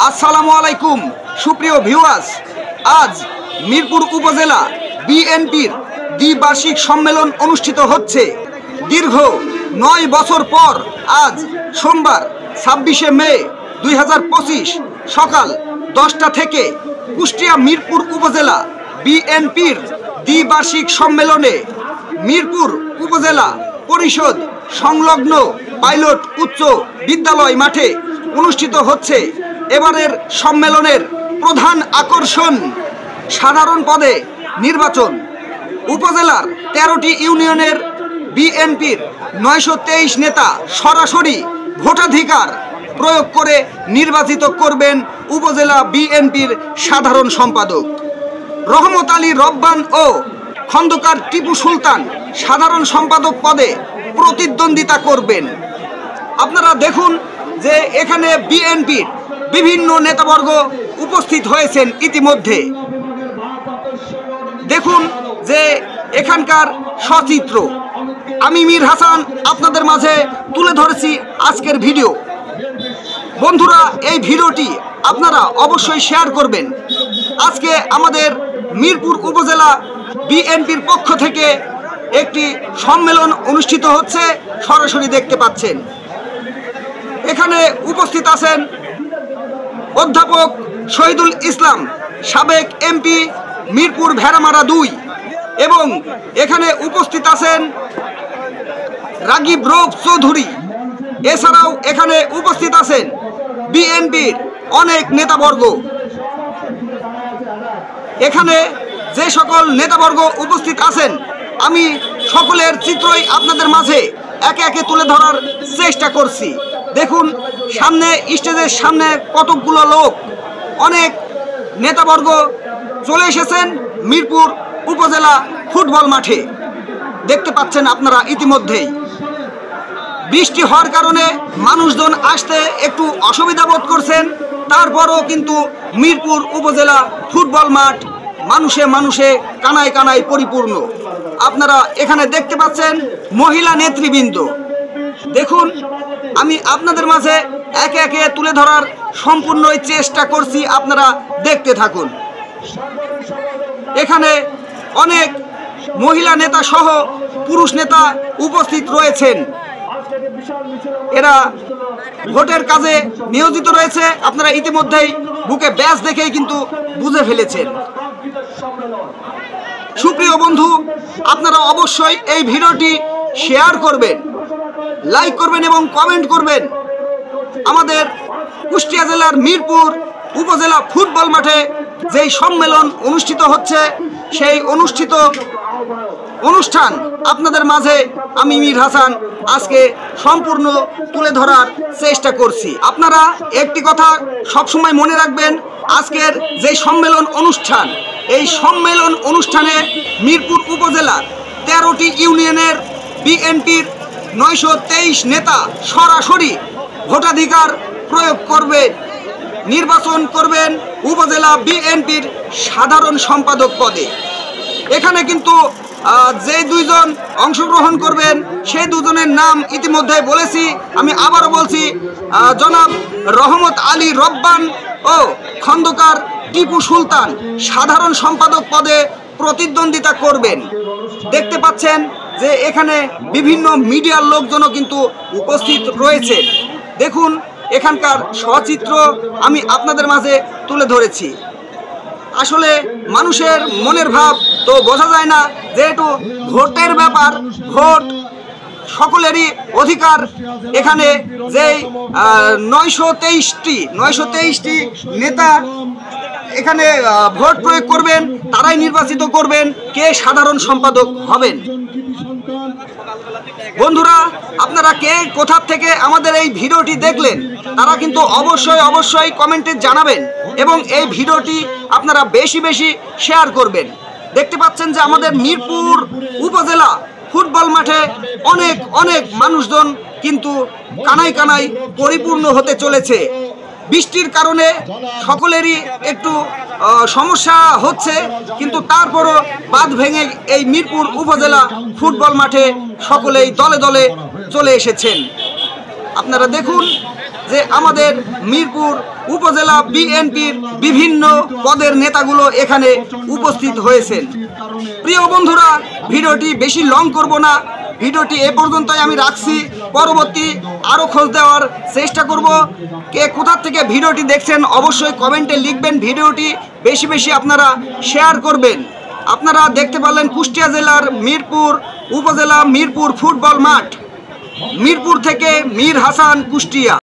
আসসালামু আলাইকুম সুপ্রিয় ভিউয়ার্স, আজ মিরপুর উপজেলা বিএনপির দ্বিবার্ষিক সম্মেলন অনুষ্ঠিত হচ্ছে। দীর্ঘ 9 বছর পর আজ সোমবার 26শে মে 2025 সকাল 10টা থেকে কুষ্টিয়া মিরপুর উপজেলা বিএনপির দ্বিবার্ষিক সম্মেলনে মিরপুর উপজেলা পরিষদ সংলগ্ন পাইলট উচ্চ বিদ্যালয় মাঠে অনুষ্ঠিত হচ্ছে। এবারের সম্মেলনের প্রধান আকর্ষণ সাধারণ পদে নির্বাচন। উপজেলার 13টি ইউনিয়নের বিএনপির 923 নেতা সরাসরি ভোটাধিকার প্রয়োগ করে নির্বাচিত করবেন উপজেলা বিএনপির সাধারণ সম্পাদক। রহমত আলী রব্বান ও খন্দকার টিপু সুলতান সাধারণ সম্পাদক পদে প্রতিদ্বন্দ্বিতা করবেন। আপনারা দেখুন যে এখানে বিএনপির বিভিন্ন নেতাবর্গ উপস্থিত হয়েছেন ইতিমধ্যে। দেখুন যে এখানকার সচিত্র। আমি মীর হাসান আপনাদের মাঝে তুলে ধরেছি আজকের ভিডিও। বন্ধুরা, এই ভিডিওটি আপনারা অবশ্যই শেয়ার করবেন। আজকে আমাদের মিরপুর উপজেলা বিএনপির পক্ষ থেকে একটি সম্মেলন অনুষ্ঠিত হচ্ছে, সরাসরি দেখতে পাচ্ছেন। এখানে উপস্থিত আছেন অধ্যাপক শহীদুল ইসলাম, সাবেক এমপি মিরপুর ভেড়ামারা 2, এবং এখানে উপস্থিত আছেন রাগিব রৌফ চৌধুরী। এছাড়াও এখানে উপস্থিত আছেন বিএনপির অনেক নেতাবর্গ। এখানে যে সকল নেতাবর্গ উপস্থিত আছেন আমি সকলের চিত্রই আপনাদের মাঝে একে একে তুলে ধরার চেষ্টা করছি। দেখুন সামনে স্টেজের সামনে কতকগুলো লোক, অনেক নেতাবর্গ চলে এসেছেন মিরপুর উপজেলা ফুটবল মাঠে। দেখতে পাচ্ছেন আপনারা ইতিমধ্যেই। বৃষ্টি হওয়ার কারণে মানুষজন আসতে একটু অসুবিধা বোধ করছেন, তারপরও কিন্তু মিরপুর উপজেলা ফুটবল মাঠ মানুষে মানুষে কানায় কানায় পরিপূর্ণ। আপনারা এখানে দেখতে পাচ্ছেন মহিলা নেতৃবৃন্দ। দেখুন আমি আপনাদের মাঝে একে একে তুলে ধরার সম্পূর্ণই চেষ্টা করছি, আপনারা দেখতে থাকুন। এখানে অনেক মহিলা নেতা সহ পুরুষ নেতা উপস্থিত রয়েছেন। এরা ভোটের কাজে নিয়োজিত রয়েছে। আপনারা ইতিমধ্যেই বুকে ব্যাজ দেখেই কিন্তু বুঝে ফেলেছেন। সুপ্রিয় বন্ধু, আপনারা অবশ্যই এই ভিডিওটি শেয়ার করবেন, লাইক করবেন এবং কমেন্ট করবেন। আমাদের কুষ্টিয়া জেলার মিরপুর উপজেলা ফুটবল মাঠে যেই সম্মেলন অনুষ্ঠিত হচ্ছে, সেই অনুষ্ঠান আপনাদের মাঝে আমি মীর হাসান আজকে সম্পূর্ণ তুলে ধরার চেষ্টা করছি। আপনারা একটি কথা সবসময় মনে রাখবেন, আজকের যে সম্মেলন অনুষ্ঠান, এই সম্মেলন অনুষ্ঠানে মিরপুর উপজেলার 13টি ইউনিয়নের বিএনপির 923 নেতা সরাসরি ভোটাধিকার প্রয়োগ করবে, নির্বাচন করবেন উপজেলা বিএনপির সাধারণ সম্পাদক পদে। এখানে কিন্তু যে দুইজন অংশগ্রহণ করবেন সেই দুজনের নাম ইতিমধ্যে বলেছি, আমি আবারও বলছি, জনাব রহমত আলী রব্বান ও খন্দকার টিপু সুলতান সাধারণ সম্পাদক পদে প্রতিদ্বন্দ্বিতা করবেন। দেখতে পাচ্ছেন যে এখানে বিভিন্ন মিডিয়ার লোকজনও কিন্তু উপস্থিত রয়েছে। দেখুন এখানকার সচিত্র আমি আপনাদের মাঝে তুলে ধরেছি। আসলে মানুষের মনের ভাব তো বোঝা যায় না, যেহেতু ভোটের ব্যাপার, ভোট সকলেরই অধিকার। এখানে যেই 923টি নেতা এখানে ভোট প্রয়োগ করবেন, তারাই নির্বাচিত করবেন কে সাধারণ সম্পাদক হবেন। বন্ধুরা, আপনারা কে কোথা থেকে আমাদের এই ভিডিওটি দেখলেন তারা কিন্তু অবশ্যই কমেন্টে জানাবেন, এবং এই ভিডিওটি আপনারা বেশি বেশি শেয়ার করবেন। দেখতে পাচ্ছেন যে আমাদের মিরপুর উপজেলা ফুটবল মাঠে অনেক মানুষজন কিন্তু কানায় কানায় পরিপূর্ণ হতে চলেছে। বৃষ্টির কারণে সকলেরই একটু সমস্যা হচ্ছে, কিন্তু তারপরও বাঁধ ভেঙে এই মিরপুর উপজেলা ফুটবল মাঠে সকলেই দলে দলে চলে এসেছেন। আপনারা দেখুন যে আমাদের মিরপুর উপজেলা বিএনপির বিভিন্ন পদের নেতাগুলো এখানে উপস্থিত হয়েছেন। প্রিয় বন্ধুরা, ভিডিওটি বেশি লং করব না, ভিডিওটি এ পর্যন্তই আমি রাখছি। পরবর্তী আরও খোঁজ দেওয়ার চেষ্টা করব। কে কোথা থেকে ভিডিওটি দেখছেন অবশ্যই কমেন্টে লিখবেন। ভিডিওটি বেশি বেশি আপনারা শেয়ার করবেন। আপনারা দেখতে পারলেন কুষ্টিয়া জেলার মিরপুর উপজেলা মিরপুর ফুটবল মাঠ। মিরপুর থেকে মীর হাসান, কুষ্টিয়া।